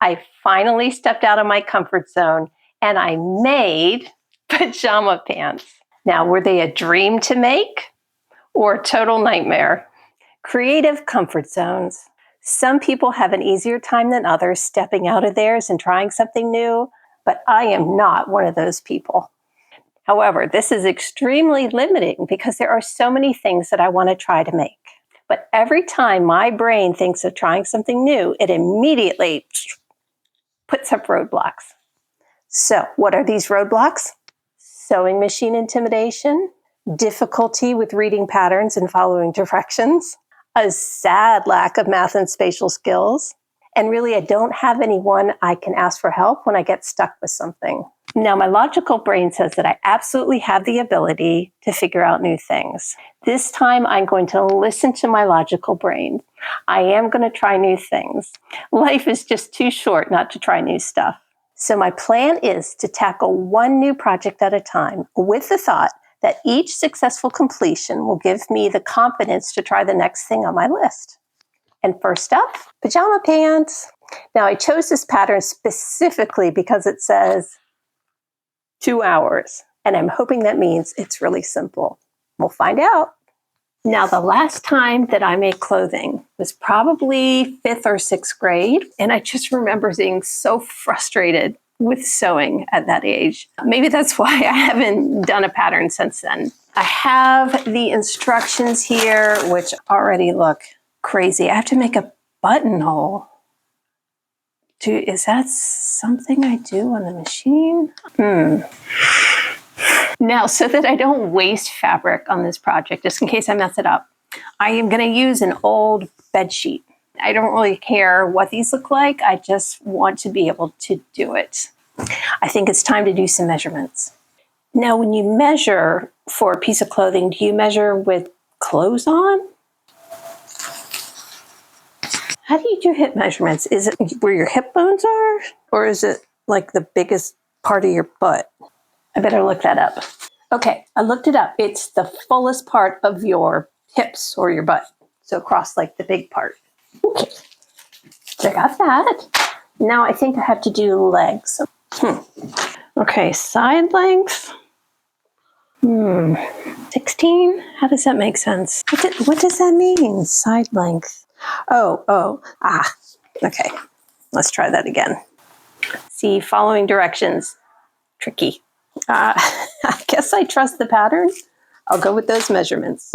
I finally stepped out of my comfort zone and I made pajama pants. Now, were they a dream to make or a total nightmare? Creative comfort zones. Some people have an easier time than others stepping out of theirs and trying something new, but I am not one of those people. However, this is extremely limiting because there are so many things that I want to try to make. But every time my brain thinks of trying something new, it immediately puts up roadblocks. So, what are these roadblocks? Sewing machine intimidation, difficulty with reading patterns and following directions, a sad lack of math and spatial skills, and really I don't have anyone I can ask for help when I get stuck with something. Now, my logical brain says that I absolutely have the ability to figure out new things. This time, I'm going to listen to my logical brain. I am going to try new things. Life is just too short not to try new stuff. So my plan is to tackle one new project at a time with the thought that each successful completion will give me the confidence to try the next thing on my list. And first up, pajama pants. Now, I chose this pattern specifically because it says 2 hours, and I'm hoping that means it's really simple. We'll find out. Now, the last time that I made clothing was probably 5th or 6th grade, and I just remember being so frustrated with sewing at that age. Maybe that's why I haven't done a pattern since then. I have the instructions here, which already look crazy. I have to make a buttonhole. Is that something I do on the machine? Now, so that I don't waste fabric on this project, just in case I mess it up, I am going to use an old bed sheet. I don't really care what these look like. I just want to be able to do it. I think it's time to do some measurements. Now, when you measure for a piece of clothing, do you measure with clothes on? How do you do hip measurements? Is it where your hip bones are? Or is it like the biggest part of your butt? I better look that up. Okay, I looked it up. It's the fullest part of your hips or your butt. So across like the big part. Okay, so I got that. Now I think I have to do legs. Okay, side length. 16? How does that make sense? What does that mean, side length? Okay. Let's try that again. See, following directions. Tricky. I guess I trust the pattern. I'll go with those measurements.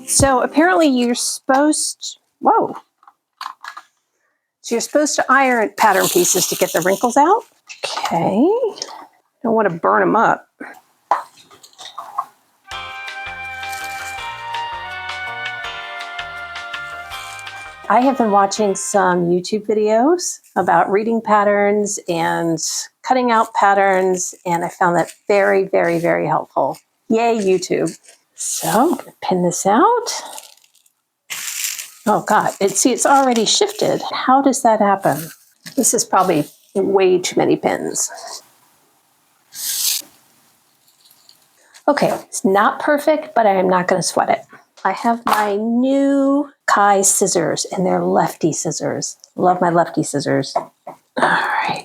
So apparently you're supposed to iron pattern pieces to get the wrinkles out. Okay. Don't want to burn them up. I have been watching some YouTube videos about reading patterns and cutting out patterns, and I found that very, very, very helpful. Yay, YouTube. So I'm going to pin this out. Oh God, it's already shifted. How does that happen? This is probably way too many pins. Okay, it's not perfect, but I am not going to sweat it. I have my new Kai scissors, and they're lefty scissors. Love my lefty scissors. All right.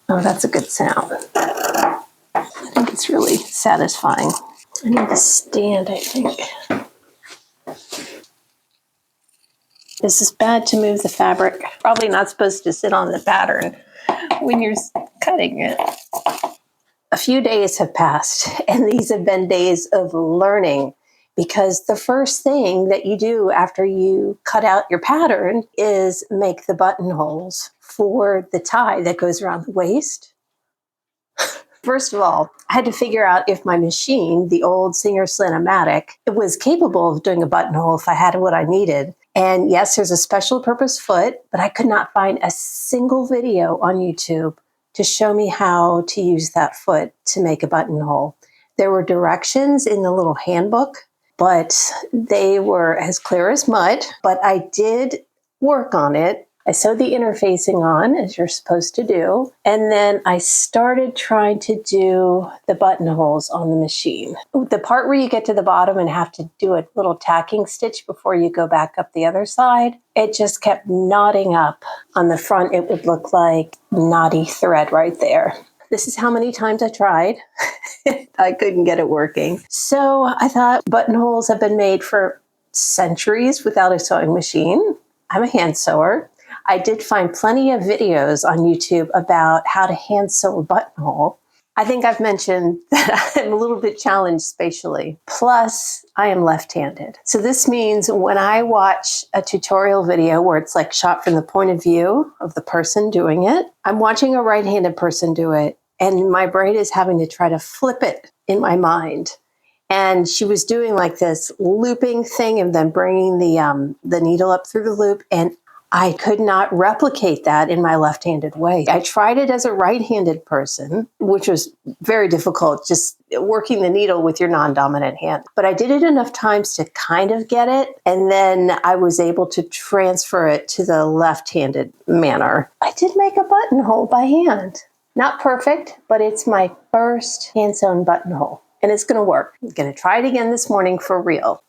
Oh, that's a good sound. I think it's really satisfying. I need to stand, I think. This is bad to move the fabric. Probably not supposed to sit on the pattern when you're cutting it. A few days have passed, and these have been days of learning, because the first thing that you do after you cut out your pattern is make the buttonholes for the tie that goes around the waist. First of all, I had to figure out if my machine, the old Singer Slim-O-Matic, was capable of doing a buttonhole if I had what I needed. And yes, there's a special purpose foot, but I could not find a single video on YouTube to show me how to use that foot to make a buttonhole. There were directions in the little handbook, but they were as clear as mud. But I did work on it. I sewed the interfacing on, as you're supposed to do, and then I started trying to do the buttonholes on the machine. The part where you get to the bottom and have to do a little tacking stitch before you go back up the other side, it just kept knotting up. On the front, it would look like knotty thread right there. This is how many times I tried. I couldn't get it working. So I thought buttonholes have been made for centuries without a sewing machine. I'm a hand sewer. I did find plenty of videos on YouTube about how to hand sew a buttonhole. I think I've mentioned that I'm a little bit challenged spatially. Plus, I am left-handed. So this means when I watch a tutorial video where it's like shot from the point of view of the person doing it, I'm watching a right-handed person do it, and my brain is having to try to flip it in my mind. And she was doing like this looping thing and then bringing the needle up through the loop, and I could not replicate that in my left-handed way. I tried it as a right-handed person, which was very difficult, just working the needle with your non-dominant hand. But I did it enough times to kind of get it, and then I was able to transfer it to the left-handed manner. I did make a buttonhole by hand. Not perfect, but it's my first hand-sewn buttonhole, and it's going to work. I'm going to try it again this morning for real.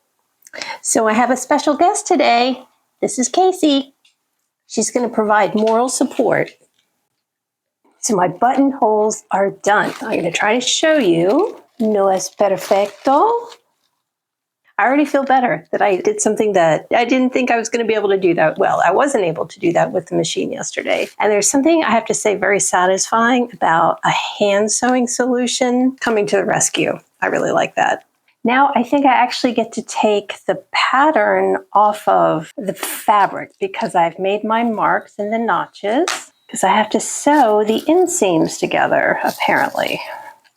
So I have a special guest today. This is Casey. She's going to provide moral support. So my buttonholes are done. I'm going to try to show you. No es perfecto. I already feel better that I did something that I didn't think I was going to be able to do that well. I wasn't able to do that with the machine yesterday. And there's something I have to say very satisfying about a hand sewing solution coming to the rescue. I really like that. Now I think I actually get to take the pattern off of the fabric because I've made my marks in the notches because I have to sew the inseams together, apparently.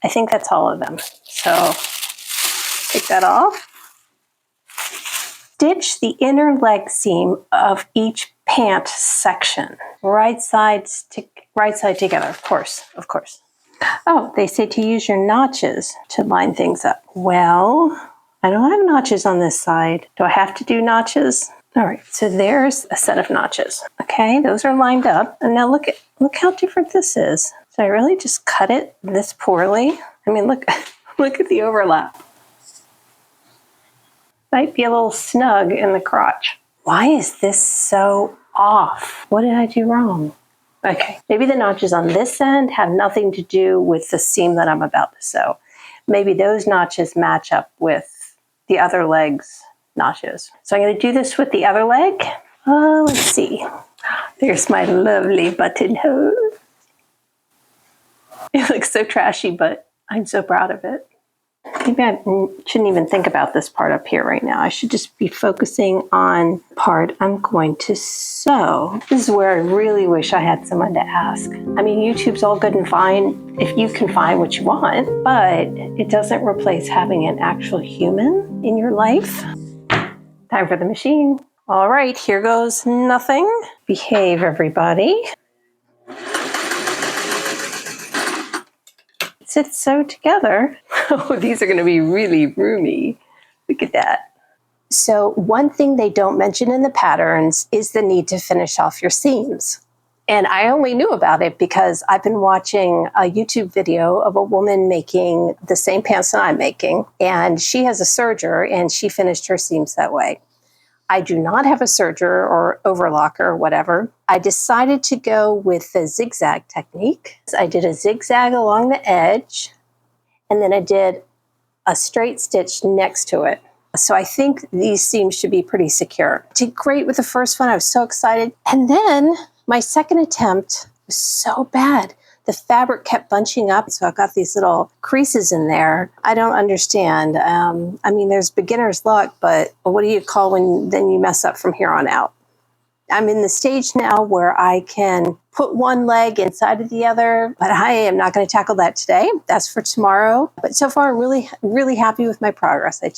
I think that's all of them. So take that off. Stitch the inner leg seam of each pant section. Right side together, of course. Oh, they say to use your notches to line things up. Well, I don't have notches on this side. Do I have to do notches? All right, so there's a set of notches. Okay, those are lined up. And now look how different this is. So I really just cut it this poorly. I mean, look at the overlap. Might be a little snug in the crotch. Why is this so off? What did I do wrong? Okay, maybe the notches on this end have nothing to do with the seam that I'm about to sew. Maybe those notches match up with the other leg's notches. So I'm going to do this with the other leg. Let's see. There's my lovely buttonhole. It looks so trashy, but I'm so proud of it. Maybe I shouldn't even think about this part up here right now. I should just be focusing on the part I'm going to sew. This is where I really wish I had someone to ask. I mean, YouTube's all good and fine if you can find what you want, but it doesn't replace having an actual human in your life. Time for the machine. All right, here goes nothing. Behave, everybody. Sit sew together. Oh, these are going to be really roomy. Look at that. So one thing they don't mention in the patterns is the need to finish off your seams. And I only knew about it because I've been watching a YouTube video of a woman making the same pants that I'm making. And she has a serger and she finished her seams that way. I do not have a serger or overlocker or whatever. I decided to go with the zigzag technique. I did a zigzag along the edge, and then I did a straight stitch next to it. So I think these seams should be pretty secure. Did great with the first one. I was so excited. And then my second attempt was so bad. The fabric kept bunching up, so I've got these little creases in there. I don't understand. I mean, there's beginner's luck, but what do you call when then you mess up from here on out? I'm in the stage now where I can put one leg inside of the other, but I am not going to tackle that today. That's for tomorrow. But so far, I'm really, really happy with my progress. I'm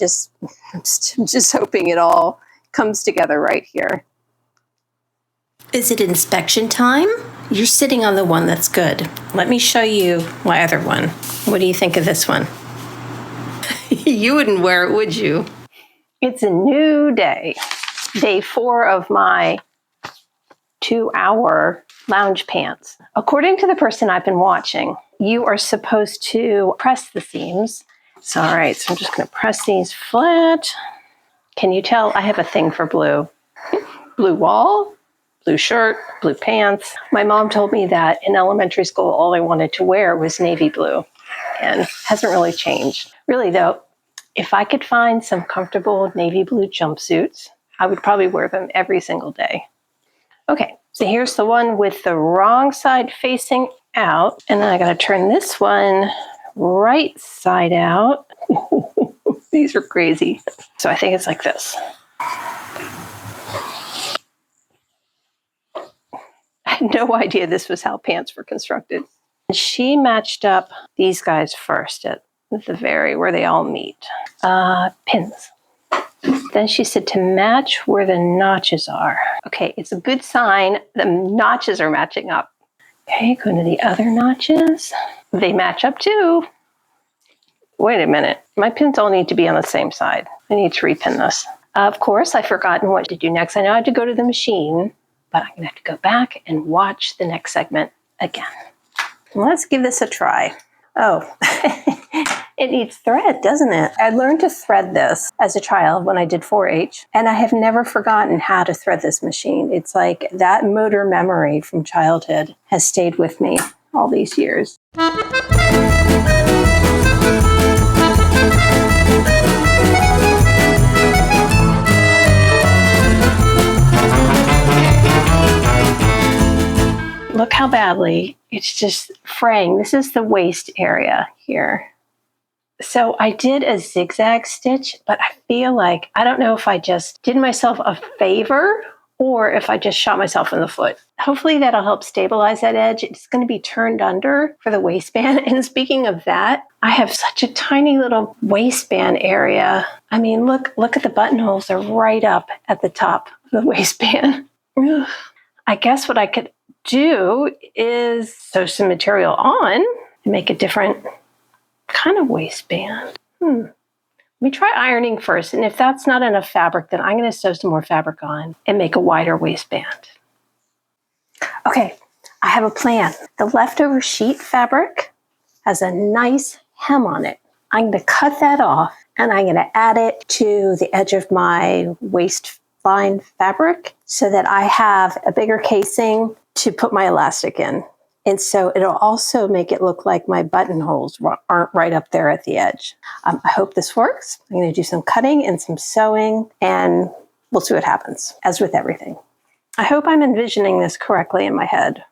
just hoping it all comes together right here. Is it inspection time? You're sitting on the one that's good. Let me show you my other one. What do you think of this one? You wouldn't wear it, would you? It's a new day. Day 4 of my 2-hour lounge pants. According to the person I've been watching, you are supposed to press the seams. So, all right, so I'm just going to press these flat. Can you tell I have a thing for blue? Blue wall, blue shirt, blue pants. My mom told me that in elementary school, all I wanted to wear was navy blue, and hasn't really changed. Really, though, if I could find some comfortable navy blue jumpsuits, I would probably wear them every single day. Okay, so here's the one with the wrong side facing out, and then I gotta turn this one right side out. These are crazy. So I think it's like this. I had no idea this was how pants were constructed. She matched up these guys first at the where they all meet. Pins. Then she said to match where the notches are. Okay, it's a good sign the notches are matching up. Okay, go to the other notches. They match up too. Wait a minute, my pins all need to be on the same side. I need to repin this. Of course, I've forgotten what to do next. I know I have to go to the machine, but I'm gonna have to go back and watch the next segment again. Let's give this a try. Oh, it needs thread, doesn't it? I learned to thread this as a child when I did 4-H, and I have never forgotten how to thread this machine. It's like that motor memory from childhood has stayed with me all these years. Look how badly it's just fraying. This is the waist area here. So I did a zigzag stitch, but I feel like, I don't know if I just did myself a favor or if I just shot myself in the foot. Hopefully that'll help stabilize that edge. It's going to be turned under for the waistband. And speaking of that, I have such a tiny little waistband area. I mean, look at the buttonholes. They're right up at the top of the waistband. I guess what I could do is sew some material on and make a different kind of waistband. Let me try ironing first, and if that's not enough fabric, then I'm going to sew some more fabric on and make a wider waistband. Okay, I have a plan. The leftover sheet fabric has a nice hem on it. I'm going to cut that off, and I'm going to add it to the edge of my waistline fabric so that I have a bigger casing to put my elastic in. And so it'll also make it look like my buttonholes aren't right up there at the edge. I hope this works. I'm going to do some cutting and some sewing, and we'll see what happens, as with everything. I hope I'm envisioning this correctly in my head.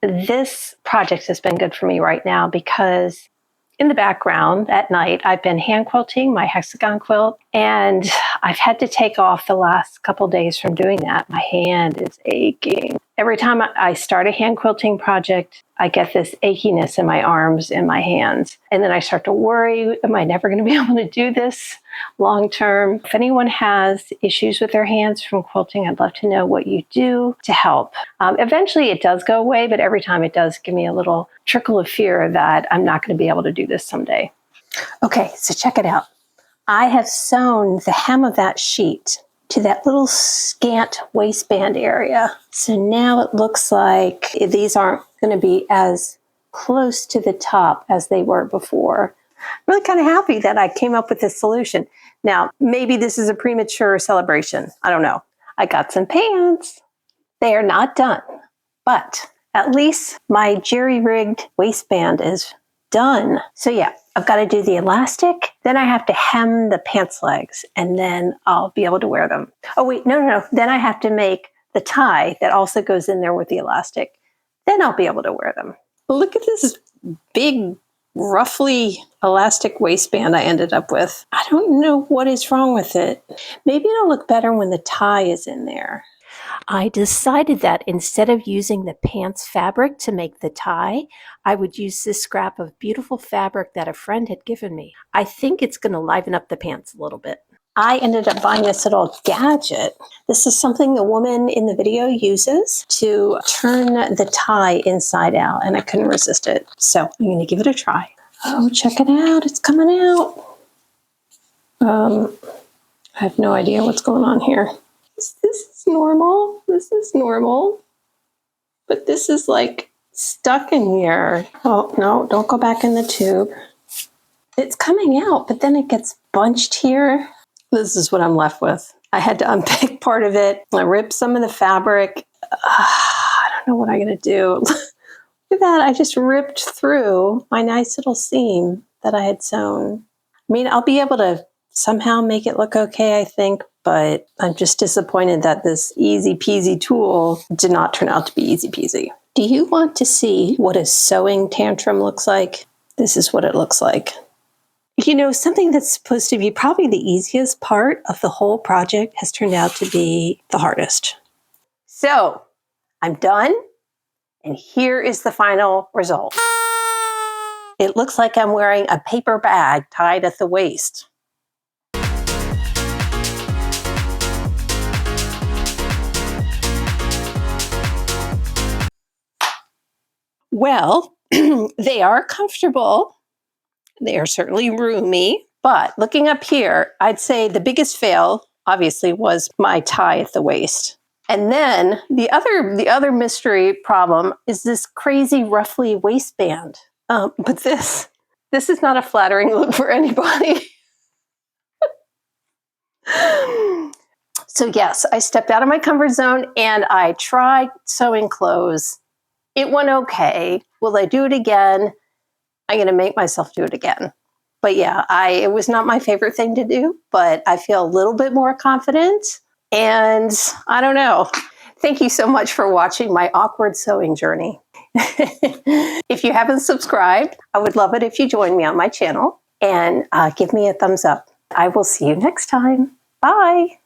This project has been good for me right now because in the background at night, I've been hand quilting my hexagon quilt, and I've had to take off the last couple days from doing that. My hand is aching. Every time I start a hand quilting project, I get this achiness in my arms and my hands. And then I start to worry, am I never going to be able to do this long term? If anyone has issues with their hands from quilting, I'd love to know what you do to help. Eventually it does go away, but every time it does give me a little trickle of fear that I'm not going to be able to do this someday. Okay, so check it out. I have sewn the hem of that sheet to that little scant waistband area. So now it looks like these aren't going to be as close to the top as they were before. I'm really kind of happy that I came up with this solution. Now, maybe this is a premature celebration. I don't know. I got some pants. They are not done, but at least my jerry-rigged waistband is done. So yeah, I've got to do the elastic, then I have to hem the pants legs, and then I'll be able to wear them. Oh wait, no. Then I have to make the tie that also goes in there with the elastic. Then I'll be able to wear them. Look at this big, roughly elastic waistband I ended up with. I don't know what is wrong with it. Maybe it'll look better when the tie is in there. I decided that instead of using the pants fabric to make the tie, I would use this scrap of beautiful fabric that a friend had given me. I think it's going to liven up the pants a little bit. I ended up buying this little gadget. This is something the woman in the video uses to turn the tie inside out, and I couldn't resist it. So I'm going to give it a try. Oh, check it out. It's coming out. I have no idea what's going on here. This is normal. This is normal. But this is like stuck in here. Oh, no, don't go back in the tube. It's coming out, but then it gets bunched here. This is what I'm left with. I had to unpick part of it. I ripped some of the fabric. I don't know what I'm going to do. Look at that. I just ripped through my nice little seam that I had sewn. I mean, I'll be able to somehow make it look okay, I think, but I'm just disappointed that this easy peasy tool did not turn out to be easy peasy. Do you want to see what a sewing tantrum looks like? This is what it looks like. You know, something that's supposed to be probably the easiest part of the whole project has turned out to be the hardest. So, I'm done, and here is the final result. It looks like I'm wearing a paper bag tied at the waist. Well, they are comfortable. They are certainly roomy, but looking up here, I'd say the biggest fail, obviously, was my tie at the waist. And then the other mystery problem is this crazy ruffly waistband. But this is not a flattering look for anybody. So yes, I stepped out of my comfort zone and I tried sewing clothes. It went okay. Will I do it again? I'm going to make myself do it again. But yeah, it was not my favorite thing to do, but I feel a little bit more confident. And I don't know. Thank you so much for watching my awkward sewing journey. If you haven't subscribed, I would love it if you join me on my channel and give me a thumbs up. I will see you next time. Bye.